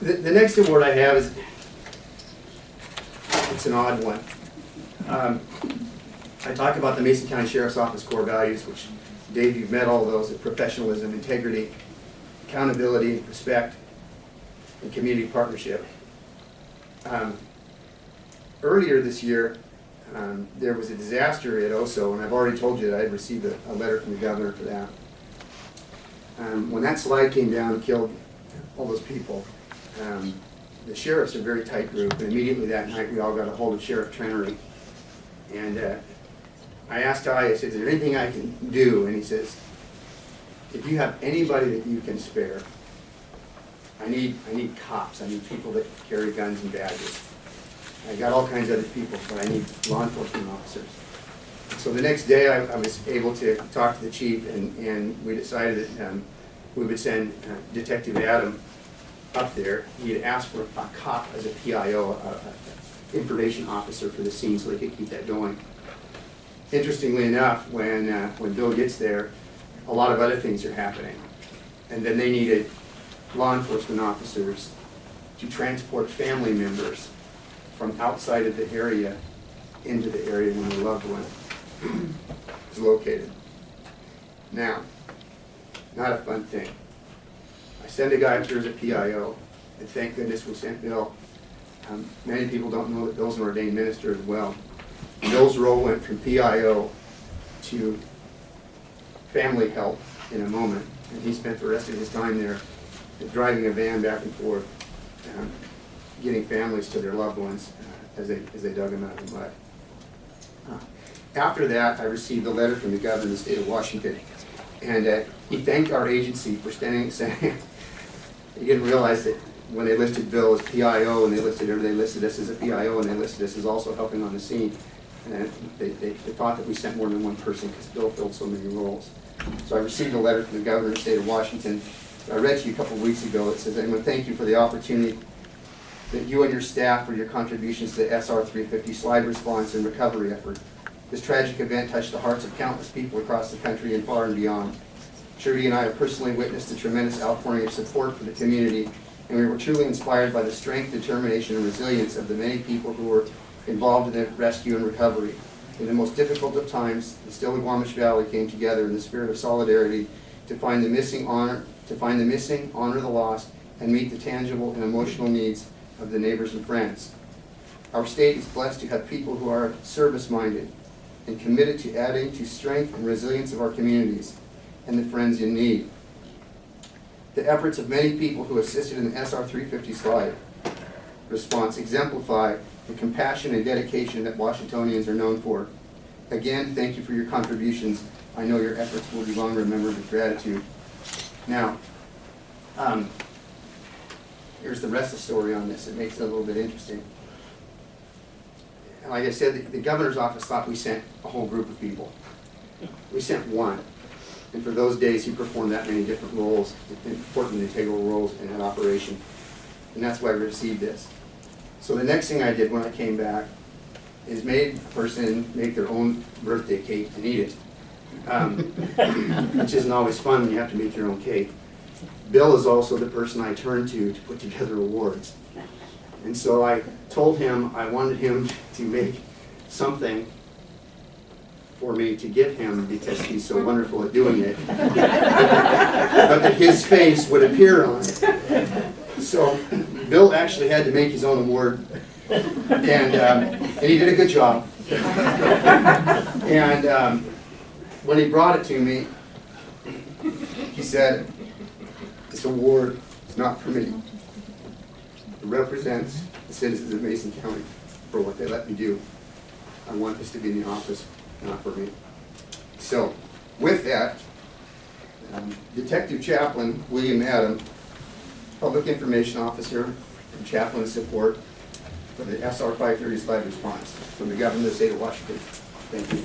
The next award I have is, it's an odd one. I talk about the Mason County Sheriff's Office core values, which, Dave, you've met all of those: professionalism, integrity, accountability, respect, and community partnership. Earlier this year, there was a disaster at Oso, and I've already told you that I had received a letter from the governor for that. When that slide came down and killed all those people, the sheriff's a very tight group, and immediately that night we all got a hold of Sheriff Trenery. And I asked Ty, I said, is there anything I can do? And he says, if you have anybody that you can spare, I need cops. I need people that carry guns and badges. I got all kinds of other people, but I need law enforcement officers. So the next day I was able to talk to the chief, and we decided that we would send Detective Adam up there. He had asked for a cop as a PIO, information officer for the scene, so they could keep that going. Interestingly enough, when Bill gets there, a lot of other things are happening. And then they needed law enforcement officers to transport family members from outside of the area into the area when their loved one is located. Now, not a fun thing. I send a guy up there as a PIO, and thank goodness we sent Bill. Many people don't know that Bill's an ordained minister as well. Bill's role went from PIO to family help in a moment, and he spent the rest of his time there driving a van back and forth, getting families to their loved ones as they dug them out of the mud. After that, I received a letter from the governor of the state of Washington, and he thanked our agency for saying he didn't realize that when they listed Bill as PIO and they listed us as a PIO and they listed us as also helping on the scene, and they thought that we sent more than one person because Bill filled so many roles. So I received a letter from the governor of the state of Washington. I read to you a couple of weeks ago. It says, "I want to thank you for the opportunity that you and your staff for your contributions to the SR 350 slide response and recovery effort. This tragic event touched the hearts of countless people across the country and far and beyond. Shirley and I have personally witnessed a tremendous outpouring of support for the community, and we were truly inspired by the strength, determination, and resilience of the many people who were involved in the rescue and recovery. In the most difficult of times, the Stillaguamish Valley came together in the spirit of solidarity to find the missing, honor the lost, and meet the tangible and emotional needs of the neighbors and friends. Our state is blessed to have people who are service-minded and committed to adding to strength and resilience of our communities and the friends in need. The efforts of many people who assisted in the SR 350 slide response exemplify the compassion and dedication that Washingtonians are known for. Again, thank you for your contributions. I know your efforts will be long remembered with gratitude." Now, here's the rest of the story on this. It makes it a little bit interesting. And like I said, the governor's office thought we sent a whole group of people. We sent one. And for those days, he performed that many different roles, important integral roles in that operation. And that's why we received this. So the next thing I did when I came back is made a person make their own birthday cake and eat it. Which isn't always fun when you have to make your own cake. Bill is also the person I turn to put together awards. And so I told him I wanted him to make something for me to give him because he's so wonderful at doing it, but that his face would appear on it. So Bill actually had to make his own award, and he did a good job. And when he brought it to me, he said, "This award is not for me. It represents the citizens of Mason County for what they let me do. I want this to be in the office, not for me." So, with that, Detective Chaplain William Adam, Public Information Officer and Chaplain Support for the SR 530 slide response from the governor of the state of Washington. Thank you.